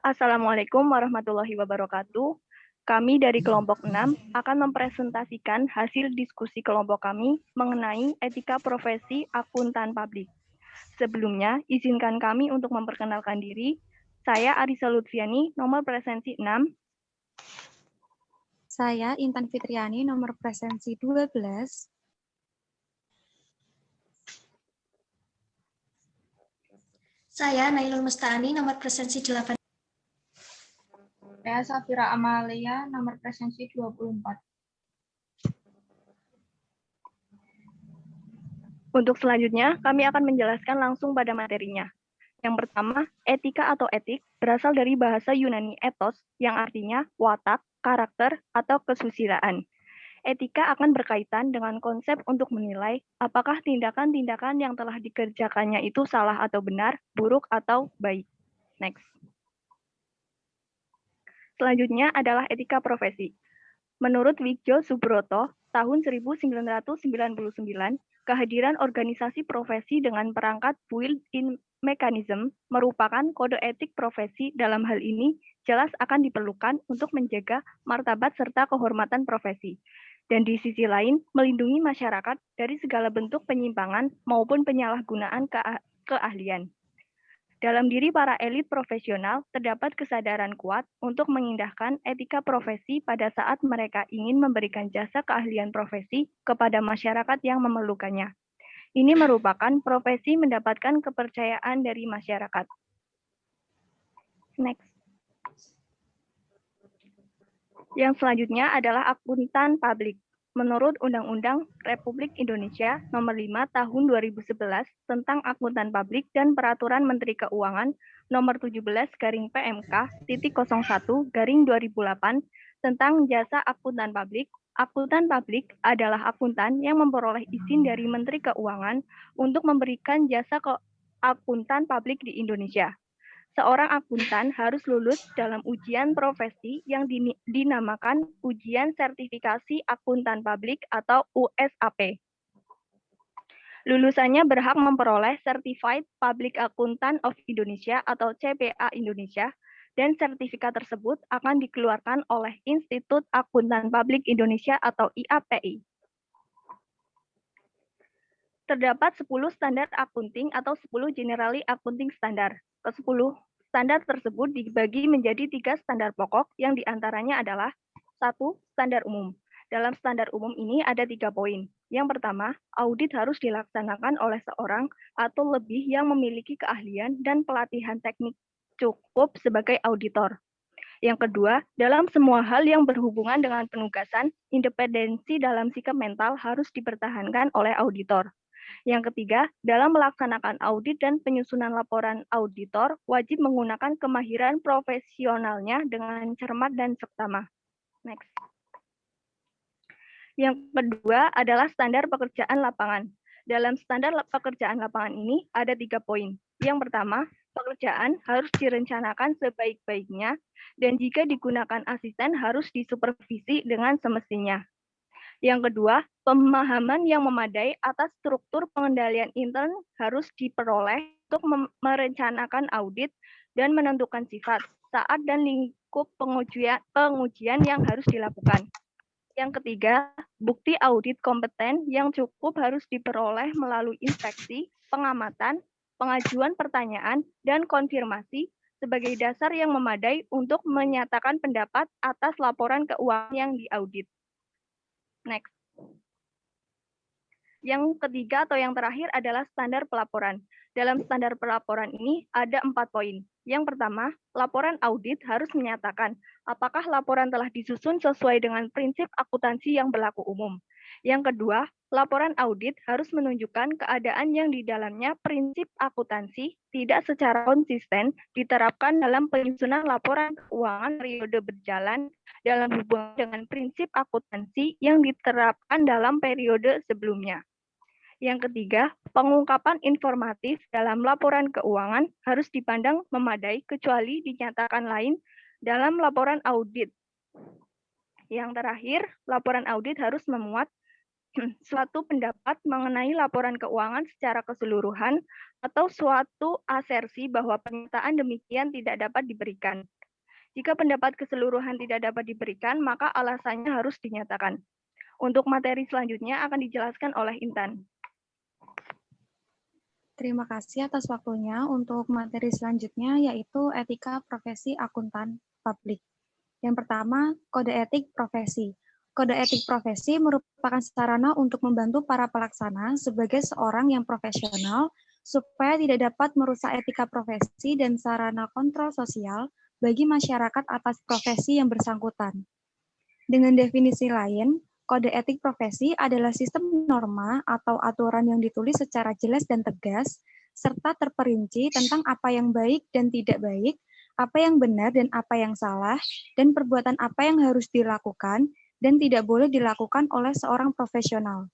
Assalamualaikum warahmatullahi wabarakatuh. Kami dari kelompok 6 akan mempresentasikan hasil diskusi kelompok kami mengenai etika profesi akuntan publik. Sebelumnya, izinkan kami untuk memperkenalkan diri. Saya Arisa Lutfiani, nomor presensi 6. Saya Intan Fitriani, nomor presensi 12. Saya Nailul Musta'ani, nomor presensi 8. Saya Safira Amalia, nomor presensi 24. Untuk selanjutnya, kami akan menjelaskan langsung pada materinya. Yang pertama, etika atau etik berasal dari bahasa Yunani ethos yang artinya watak, karakter, atau kesusilaan. Etika akan berkaitan dengan konsep untuk menilai apakah tindakan-tindakan yang telah dikerjakannya itu salah atau benar, buruk atau baik. Next. Selanjutnya adalah etika profesi. Menurut Widjo Subroto, tahun 1999, kehadiran organisasi profesi dengan perangkat built-in mechanism merupakan kode etik profesi. Dalam hal ini, jelas akan diperlukan untuk menjaga martabat serta kehormatan profesi. Dan di sisi lain, melindungi masyarakat dari segala bentuk penyimpangan maupun penyalahgunaan keahlian. Dalam diri para elit profesional terdapat kesadaran kuat untuk mengindahkan etika profesi pada saat mereka ingin memberikan jasa keahlian profesi kepada masyarakat yang memerlukannya. Ini merupakan profesi mendapatkan kepercayaan dari masyarakat. Next. Yang selanjutnya adalah akuntan publik. Menurut Undang-Undang Republik Indonesia Nomor 5 Tahun 2011 tentang Akuntan Publik dan Peraturan Menteri Keuangan Nomor 17-PMK-01-2008 tentang Jasa Akuntan Publik, akuntan publik adalah akuntan yang memperoleh izin dari Menteri Keuangan untuk memberikan jasa ke akuntan publik di Indonesia. Seorang akuntan harus lulus dalam ujian profesi yang dinamakan Ujian Sertifikasi Akuntan Publik atau USAP. Lulusannya berhak memperoleh Certified Public Accountant of Indonesia atau CPA Indonesia, dan sertifikat tersebut akan dikeluarkan oleh Institut Akuntan Publik Indonesia atau IAPI. Terdapat 10 standar accounting atau 10 generally accounting standar. Ke-10 standar tersebut dibagi menjadi 3 standar pokok yang diantaranya adalah 1. Standar umum. Dalam standar umum ini ada 3 poin. Yang pertama, audit harus dilaksanakan oleh seorang atau lebih yang memiliki keahlian dan pelatihan teknik cukup sebagai auditor. Yang kedua, dalam semua hal yang berhubungan dengan penugasan, independensi dalam sikap mental harus dipertahankan oleh auditor. Yang ketiga, dalam melaksanakan audit dan penyusunan laporan auditor, wajib menggunakan kemahiran profesionalnya dengan cermat dan seksama. Next. Yang kedua adalah standar pekerjaan lapangan. Dalam standar pekerjaan lapangan ini ada 3 poin. Yang pertama, pekerjaan harus direncanakan sebaik-baiknya, dan jika digunakan asisten harus disupervisi dengan semestinya. Yang kedua, pemahaman yang memadai atas struktur pengendalian intern harus diperoleh untuk merencanakan audit dan menentukan sifat, saat, dan lingkup pengujian yang harus dilakukan. Yang ketiga, bukti audit kompeten yang cukup harus diperoleh melalui inspeksi, pengamatan, pengajuan pertanyaan, dan konfirmasi sebagai dasar yang memadai untuk menyatakan pendapat atas laporan keuangan yang diaudit. Next. Yang ketiga atau yang terakhir adalah standar pelaporan. Dalam standar pelaporan ini ada 4 poin. Yang pertama, laporan audit harus menyatakan apakah laporan telah disusun sesuai dengan prinsip akuntansi yang berlaku umum. Yang kedua, laporan audit harus menunjukkan keadaan yang di dalamnya prinsip akuntansi tidak secara konsisten diterapkan dalam penyusunan laporan keuangan periode berjalan dalam hubungan dengan prinsip akuntansi yang diterapkan dalam periode sebelumnya. Yang ketiga, pengungkapan informatif dalam laporan keuangan harus dipandang memadai kecuali dinyatakan lain dalam laporan audit. Yang terakhir, laporan audit harus memuat suatu pendapat mengenai laporan keuangan secara keseluruhan atau suatu asersi bahwa pernyataan demikian tidak dapat diberikan. Jika pendapat keseluruhan tidak dapat diberikan, maka alasannya harus dinyatakan. Untuk materi selanjutnya akan dijelaskan oleh Intan. Terima kasih atas waktunya. Untuk materi selanjutnya yaitu etika profesi akuntan publik. Yang pertama, kode etik profesi. Kode etik profesi merupakan sarana untuk membantu para pelaksana sebagai seorang yang profesional supaya tidak dapat merusak etika profesi dan sarana kontrol sosial bagi masyarakat atas profesi yang bersangkutan. Dengan definisi lain, kode etik profesi adalah sistem norma atau aturan yang ditulis secara jelas dan tegas, serta terperinci tentang apa yang baik dan tidak baik, apa yang benar dan apa yang salah, dan perbuatan apa yang harus dilakukan dan tidak boleh dilakukan oleh seorang profesional.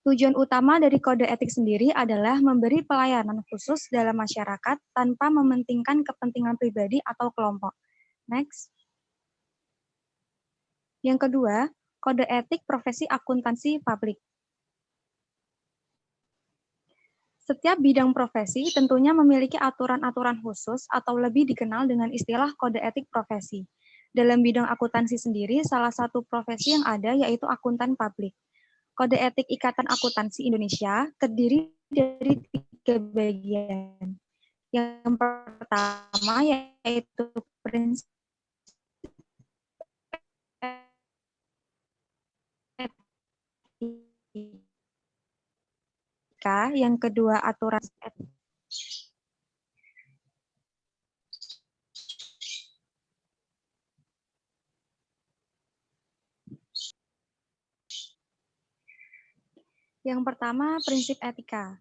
Tujuan utama dari kode etik sendiri adalah memberi pelayanan khusus dalam masyarakat tanpa mementingkan kepentingan pribadi atau kelompok. Next. Yang kedua, kode etik profesi akuntansi publik. Setiap bidang profesi tentunya memiliki aturan-aturan khusus atau lebih dikenal dengan istilah kode etik profesi. Dalam bidang akuntansi sendiri, salah satu profesi yang ada yaitu akuntan publik. Kode etik Ikatan Akuntansi Indonesia terdiri dari 3 bagian. Yang pertama yaitu prinsip etika, yang kedua aturan etika. Yang pertama, prinsip etika.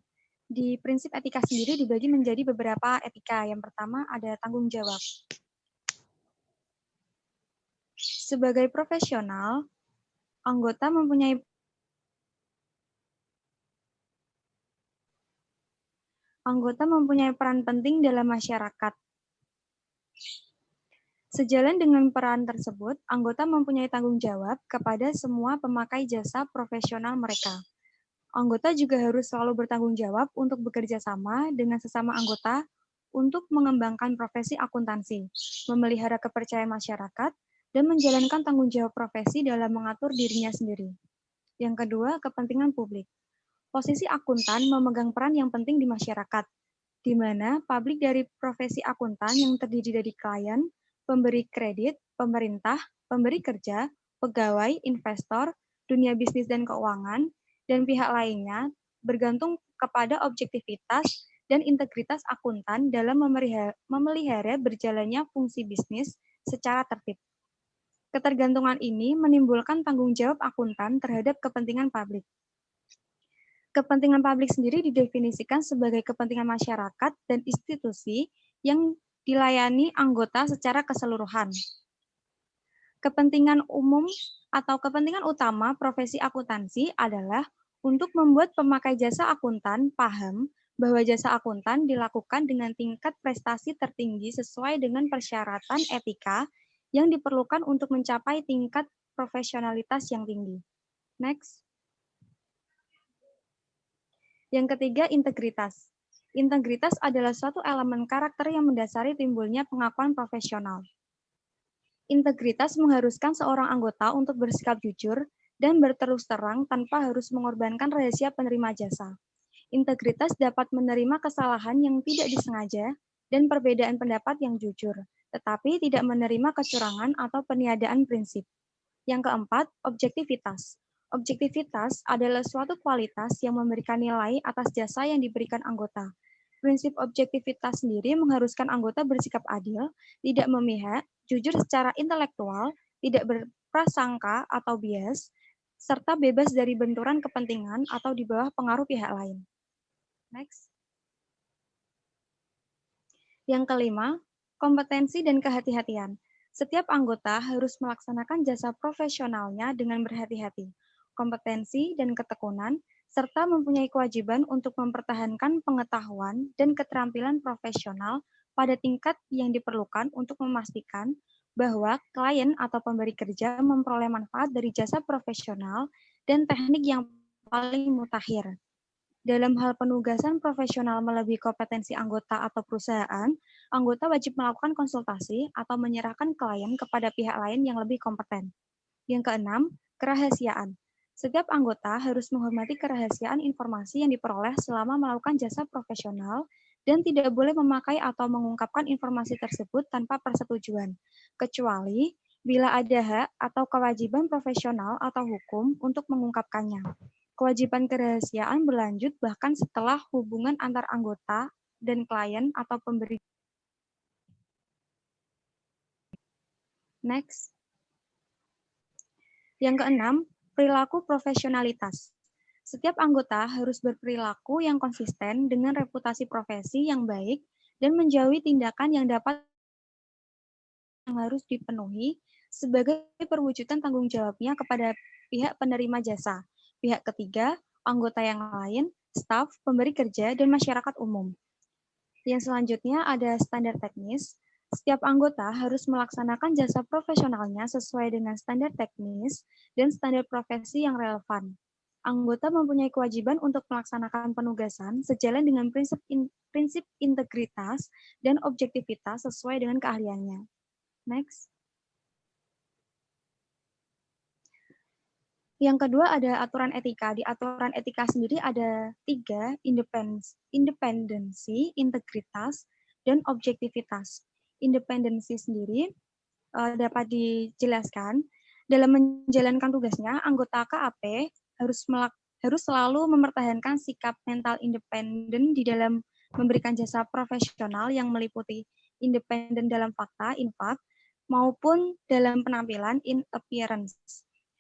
Di prinsip etika sendiri dibagi menjadi beberapa etika. Yang pertama ada tanggung jawab. Sebagai profesional, anggota mempunyai peran penting dalam masyarakat. Sejalan dengan peran tersebut, anggota mempunyai tanggung jawab kepada semua pemakai jasa profesional mereka. Anggota juga harus selalu bertanggung jawab untuk bekerja sama dengan sesama anggota untuk mengembangkan profesi akuntansi, memelihara kepercayaan masyarakat, dan menjalankan tanggung jawab profesi dalam mengatur dirinya sendiri. Yang kedua, kepentingan publik. Posisi akuntan memegang peran yang penting di masyarakat, di mana publik dari profesi akuntan yang terdiri dari klien, pemberi kredit, pemerintah, pemberi kerja, pegawai, investor, dunia bisnis dan keuangan, dan pihak lainnya bergantung kepada objektivitas dan integritas akuntan dalam memelihara berjalannya fungsi bisnis secara tertib. Ketergantungan ini menimbulkan tanggung jawab akuntan terhadap kepentingan publik. Kepentingan publik sendiri didefinisikan sebagai kepentingan masyarakat dan institusi yang dilayani anggota secara keseluruhan. Kepentingan umum atau kepentingan utama profesi akuntansi adalah untuk membuat pemakai jasa akuntan paham bahwa jasa akuntan dilakukan dengan tingkat prestasi tertinggi sesuai dengan persyaratan etika yang diperlukan untuk mencapai tingkat profesionalitas yang tinggi. Next. Yang ketiga, integritas. Integritas adalah suatu elemen karakter yang mendasari timbulnya pengakuan profesional. Integritas mengharuskan seorang anggota untuk bersikap jujur dan berterus terang tanpa harus mengorbankan rahasia penerima jasa. Integritas dapat menerima kesalahan yang tidak disengaja dan perbedaan pendapat yang jujur, tetapi tidak menerima kecurangan atau peniadaan prinsip. Yang keempat, objektivitas. Objektivitas adalah suatu kualitas yang memberikan nilai atas jasa yang diberikan anggota. Prinsip objektivitas sendiri mengharuskan anggota bersikap adil, tidak memihak, jujur secara intelektual, tidak berprasangka atau bias, serta bebas dari benturan kepentingan atau di bawah pengaruh pihak lain. Next. Yang kelima, kompetensi dan kehati-hatian. Setiap anggota harus melaksanakan jasa profesionalnya dengan berhati-hati, kompetensi dan ketekunan, serta mempunyai kewajiban untuk mempertahankan pengetahuan dan keterampilan profesional pada tingkat yang diperlukan untuk memastikan bahwa klien atau pemberi kerja memperoleh manfaat dari jasa profesional dan teknik yang paling mutakhir. Dalam hal penugasan profesional melebihi kompetensi anggota atau perusahaan, anggota wajib melakukan konsultasi atau menyerahkan klien kepada pihak lain yang lebih kompeten. Yang keenam, kerahasiaan. Setiap anggota harus menghormati kerahasiaan informasi yang diperoleh selama melakukan jasa profesional dan tidak boleh memakai atau mengungkapkan informasi tersebut tanpa persetujuan, kecuali bila ada hak atau kewajiban profesional atau hukum untuk mengungkapkannya. Kewajiban kerahasiaan berlanjut bahkan setelah hubungan antar anggota dan klien atau pemberi. Next. Yang keenam, perilaku profesionalitas. Setiap anggota harus berperilaku yang konsisten dengan reputasi profesi yang baik dan menjauhi tindakan yang harus dipenuhi sebagai perwujudan tanggung jawabnya kepada pihak penerima jasa, pihak ketiga, anggota yang lain, staf, pemberi kerja, dan masyarakat umum. Yang selanjutnya ada standar teknis. Setiap anggota harus melaksanakan jasa profesionalnya sesuai dengan standar teknis dan standar profesi yang relevan. Anggota mempunyai kewajiban untuk melaksanakan penugasan sejalan dengan prinsip integritas dan objektivitas sesuai dengan keahliannya. Next. Yang kedua ada aturan etika. Di aturan etika sendiri ada 3, independensi, integritas, dan objektivitas. Independensi sendiri dapat dijelaskan dalam menjalankan tugasnya, anggota KAP harus selalu mempertahankan sikap mental independen di dalam memberikan jasa profesional yang meliputi independen dalam fakta, in fact, maupun dalam penampilan, in appearance.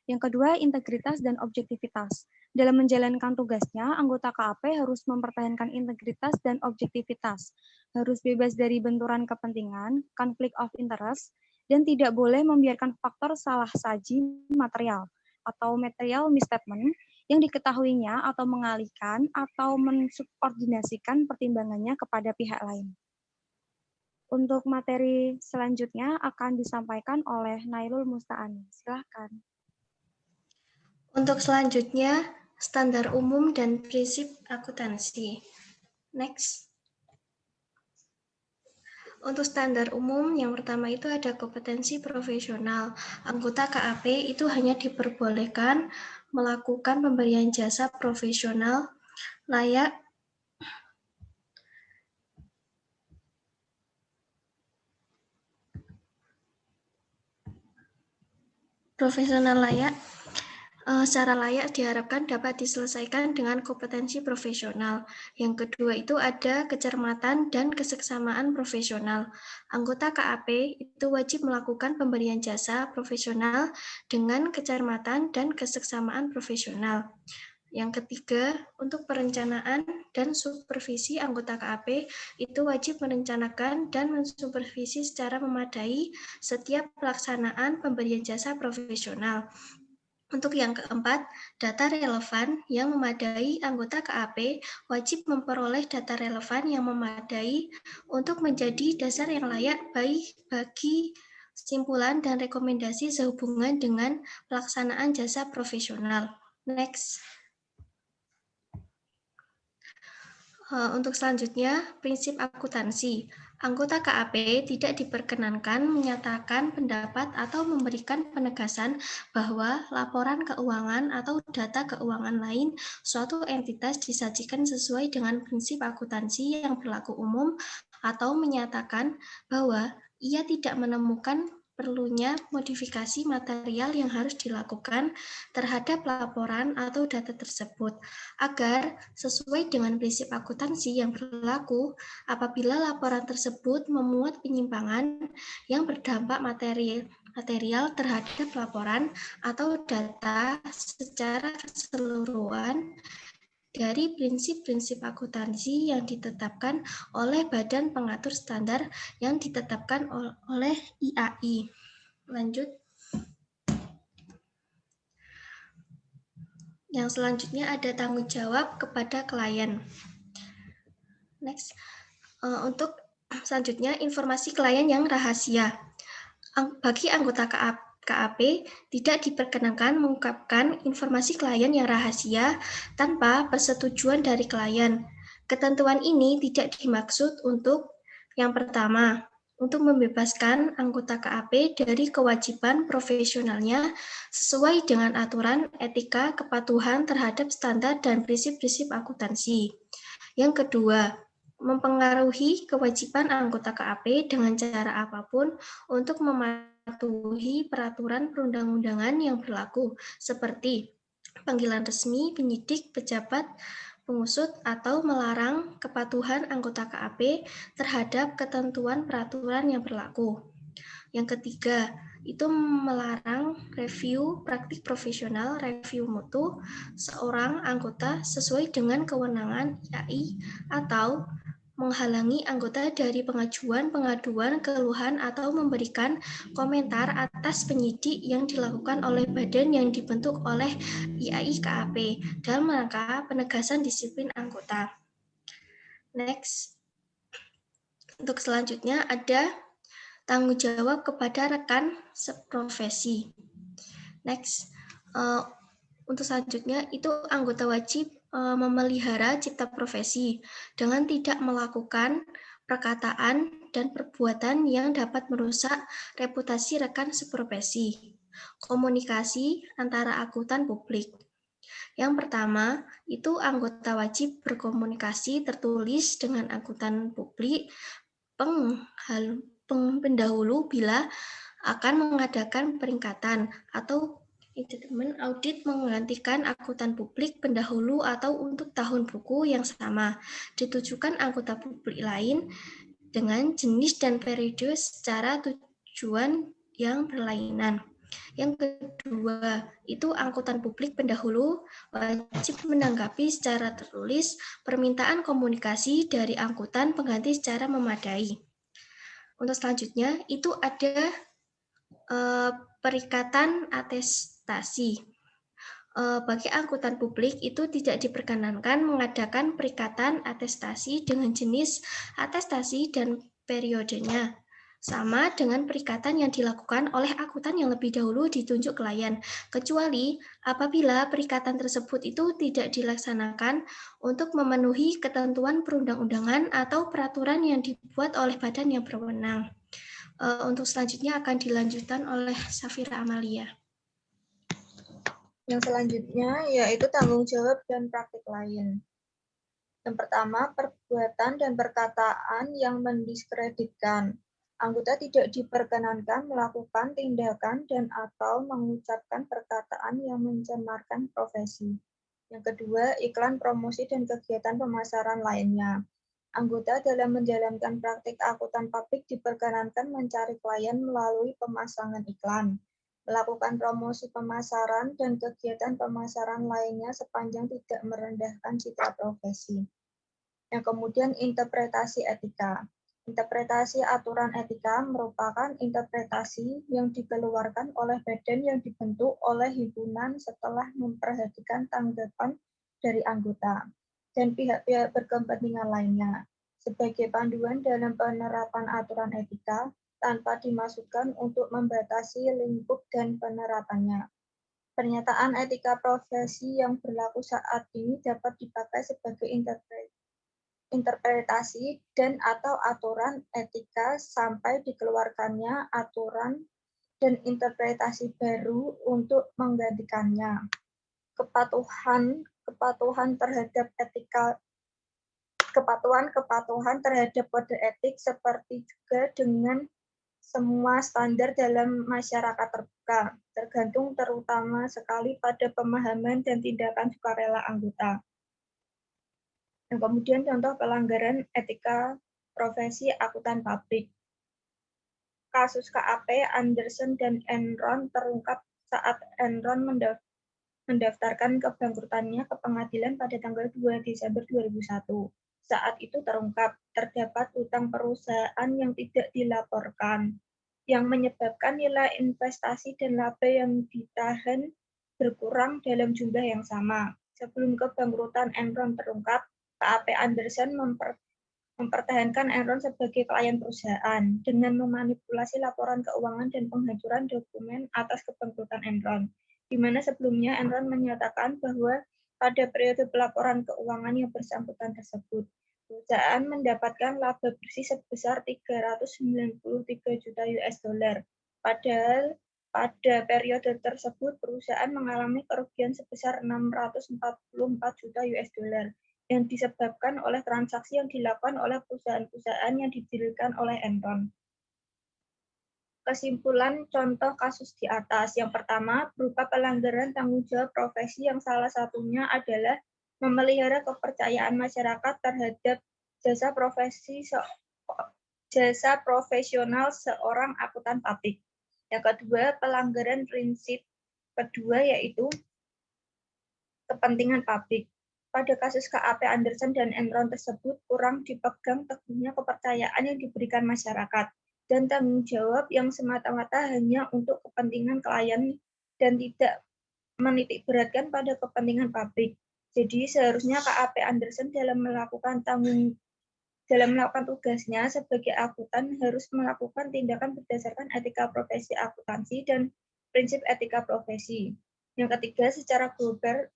Yang kedua, integritas dan objektivitas. Dalam menjalankan tugasnya, anggota KAP harus mempertahankan integritas dan objektivitas, harus bebas dari benturan kepentingan, konflik of interest, dan tidak boleh membiarkan faktor salah saji material atau material misstatement yang diketahuinya atau mengalihkan atau mensubordinasikan pertimbangannya kepada pihak lain. Untuk materi selanjutnya akan disampaikan oleh Nailul Musta'ani. Silahkan. Untuk selanjutnya, standar umum dan prinsip akuntansi. Next. Untuk standar umum, yang pertama itu ada kompetensi profesional. Anggota KAP itu hanya diperbolehkan melakukan pemberian jasa profesional layak secara layak diharapkan dapat diselesaikan dengan kompetensi profesional. Yang kedua itu ada kecermatan dan keseksamaan profesional. Anggota KAP itu wajib melakukan pemberian jasa profesional dengan kecermatan dan keseksamaan profesional. Yang ketiga, untuk perencanaan dan supervisi anggota KAP itu wajib merencanakan dan mensupervisi secara memadai setiap pelaksanaan pemberian jasa profesional. Untuk yang keempat, data relevan yang memadai. Anggota KAP wajib memperoleh data relevan yang memadai untuk menjadi dasar yang layak bagi kesimpulan dan rekomendasi sehubungan dengan pelaksanaan jasa profesional. Next. Untuk selanjutnya, prinsip akuntansi. Anggota KAP tidak diperkenankan menyatakan pendapat atau memberikan penegasan bahwa laporan keuangan atau data keuangan lain suatu entitas disajikan sesuai dengan prinsip akuntansi yang berlaku umum atau menyatakan bahwa ia tidak menemukan perlunya modifikasi material yang harus dilakukan terhadap laporan atau data tersebut agar sesuai dengan prinsip akuntansi yang berlaku. Apabila laporan tersebut memuat penyimpangan yang berdampak material terhadap laporan atau data secara keseluruhan dari prinsip-prinsip akuntansi yang ditetapkan oleh Badan Pengatur Standar yang ditetapkan oleh IAI. Lanjut. Yang selanjutnya ada tanggung jawab kepada klien. Next. Untuk selanjutnya informasi klien yang rahasia. Bagi anggota KAP tidak diperkenankan mengungkapkan informasi klien yang rahasia tanpa persetujuan dari klien. Ketentuan ini tidak dimaksud untuk yang pertama, untuk membebaskan anggota KAP dari kewajiban profesionalnya sesuai dengan aturan etika kepatuhan terhadap standar dan prinsip-prinsip akuntansi. Yang kedua, mempengaruhi kewajiban anggota KAP dengan cara apapun untuk mematuhi peraturan perundang-undangan yang berlaku, seperti panggilan resmi, penyidik, pejabat, pengusut, atau melarang kepatuhan anggota KAP terhadap ketentuan peraturan yang berlaku. Yang ketiga, itu melarang review praktik profesional, review mutu seorang anggota sesuai dengan kewenangan IAI atau menghalangi anggota dari pengajuan, pengaduan, keluhan, atau memberikan komentar atas penyidik yang dilakukan oleh badan yang dibentuk oleh IAI KAP dalam rangka penegasan disiplin anggota. Next, untuk selanjutnya ada tanggung jawab kepada rekan seprofesi. Next, untuk selanjutnya itu anggota wajib memelihara cipta profesi dengan tidak melakukan perkataan dan perbuatan yang dapat merusak reputasi rekan seprofesi. Komunikasi antara akuntan publik. Yang pertama, itu anggota wajib berkomunikasi tertulis dengan akuntan publik pendahulu bila akan mengadakan peringkatan atau independen audit menggantikan akuntan publik pendahulu atau untuk tahun buku yang sama ditujukan anggota publik lain dengan jenis dan periode secara tujuan yang berlainan. Yang kedua, itu akuntan publik pendahulu wajib menanggapi secara tertulis permintaan komunikasi dari akuntan pengganti secara memadai. Untuk selanjutnya, itu ada perikatan atestasi. Bagi akuntan publik itu tidak diperkenankan mengadakan perikatan atestasi dengan jenis atestasi dan periodenya. Sama dengan perikatan yang dilakukan oleh akuntan yang lebih dahulu ditunjuk klien, kecuali apabila perikatan tersebut itu tidak dilaksanakan untuk memenuhi ketentuan perundang-undangan atau peraturan yang dibuat oleh badan yang berwenang. Untuk selanjutnya akan dilanjutkan oleh Safira Amalia. Yang selanjutnya yaitu tanggung jawab dan praktik lain. Yang pertama, perbuatan dan perkataan yang mendiskreditkan. Anggota tidak diperkenankan melakukan tindakan dan atau mengucapkan perkataan yang mencemarkan profesi. Yang kedua, iklan promosi dan kegiatan pemasaran lainnya. Anggota dalam menjalankan praktik akuntan publik diperkenankan mencari klien melalui pemasangan iklan, melakukan promosi pemasaran dan kegiatan pemasaran lainnya sepanjang tidak merendahkan citra profesi. Yang kemudian interpretasi etika. Interpretasi aturan etika merupakan interpretasi yang dikeluarkan oleh badan yang dibentuk oleh himpunan setelah memperhatikan tanggapan dari anggota dan pihak-pihak berkepentingan lainnya sebagai panduan dalam penerapan aturan etika tanpa dimaksudkan untuk membatasi lingkup dan penerapannya. Pernyataan etika profesi yang berlaku saat ini dapat dipakai sebagai interpretasi dan atau aturan etika sampai dikeluarkannya aturan dan interpretasi baru untuk menggantikannya. Kepatuhan terhadap etika kepatuhan terhadap kode etik seperti juga dengan semua standar dalam masyarakat terbuka, tergantung terutama sekali pada pemahaman dan tindakan sukarela anggota. Dan kemudian contoh pelanggaran etika profesi akuntan publik. Kasus KAP Anderson dan Enron terungkap saat Enron mendaftarkan kebangkrutannya ke pengadilan pada tanggal 2 Desember 2001. Saat itu terungkap terdapat utang perusahaan yang tidak dilaporkan, yang menyebabkan nilai investasi dan laba yang ditahan berkurang dalam jumlah yang sama. Sebelum kebangkrutan Enron terungkap, KAP Anderson mempertahankan Enron sebagai klien perusahaan dengan memanipulasi laporan keuangan dan penghancuran dokumen atas kebangkrutan Enron, di mana sebelumnya Enron menyatakan bahwa pada periode pelaporan keuangan yang bersangkutan tersebut, perusahaan mendapatkan laba bersih sebesar 393 juta US dollar. Padahal pada periode tersebut perusahaan mengalami kerugian sebesar 644 juta US dollar yang disebabkan oleh transaksi yang dilakukan oleh perusahaan-perusahaan yang didirikan oleh Enron. Kesimpulan contoh kasus di atas. Yang pertama, berupa pelanggaran tanggung jawab profesi yang salah satunya adalah memelihara kepercayaan masyarakat terhadap jasa profesional seorang akuntan publik. Yang kedua, pelanggaran prinsip kedua yaitu kepentingan publik. Pada kasus KAP Anderson dan Enron tersebut kurang dipegang teguhnya kepercayaan yang diberikan masyarakat dan tanggung jawab yang semata-mata hanya untuk kepentingan klien dan tidak menitikberatkan pada kepentingan publik. Jadi seharusnya KAP Anderson dalam melakukan tugasnya sebagai akuntan harus melakukan tindakan berdasarkan etika profesi akuntansi dan prinsip etika profesi. Yang ketiga, secara global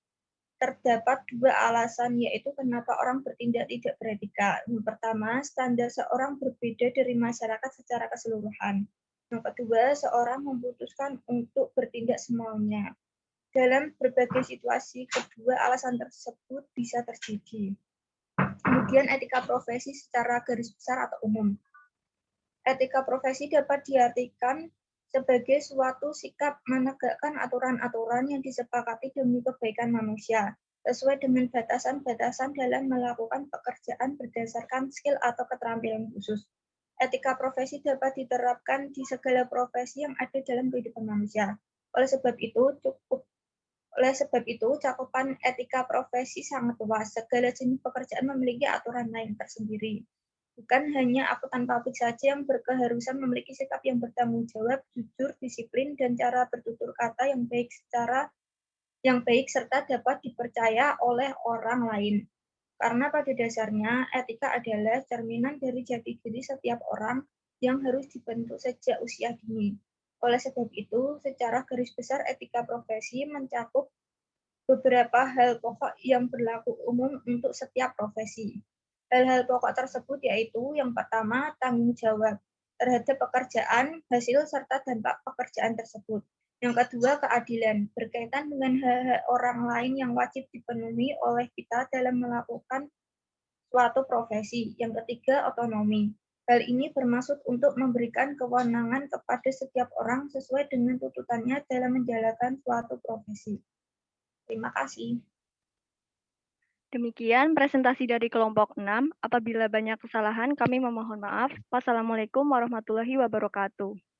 terdapat dua alasan, yaitu kenapa orang bertindak tidak beretika. Yang pertama, standar seorang berbeda dari masyarakat secara keseluruhan. Yang kedua, seorang memutuskan untuk bertindak semaunya. Dalam berbagai situasi, kedua alasan tersebut bisa terjadi. Kemudian etika profesi secara garis besar atau umum. Etika profesi dapat diartikan sebagai suatu sikap menegakkan aturan-aturan yang disepakati demi kebaikan manusia, sesuai dengan batasan-batasan dalam melakukan pekerjaan berdasarkan skill atau keterampilan khusus. Etika profesi dapat diterapkan di segala profesi yang ada dalam kehidupan manusia. Oleh sebab itu, cakupan etika profesi sangat luas. Segala jenis pekerjaan memiliki aturan lain tersendiri. Bukan hanya akuntan publik saja yang berkeharusan memiliki sikap yang bertanggung jawab, jujur, disiplin, dan cara bertutur kata yang baik serta dapat dipercaya oleh orang lain. Karena pada dasarnya etika adalah cerminan dari jati diri setiap orang yang harus dibentuk sejak usia dini. Oleh sebab itu, secara garis besar etika profesi mencakup beberapa hal pokok yang berlaku umum untuk setiap profesi. Hal-hal pokok tersebut yaitu yang pertama, tanggung jawab terhadap pekerjaan, hasil, serta dampak pekerjaan tersebut. Yang kedua, keadilan berkaitan dengan hak-hak orang lain yang wajib dipenuhi oleh kita dalam melakukan suatu profesi. Yang ketiga, otonomi. Hal ini bermaksud untuk memberikan kewenangan kepada setiap orang sesuai dengan tuntutannya dalam menjalankan suatu profesi. Terima kasih. Demikian presentasi dari kelompok 6. Apabila banyak kesalahan, kami memohon maaf. Wassalamualaikum warahmatullahi wabarakatuh.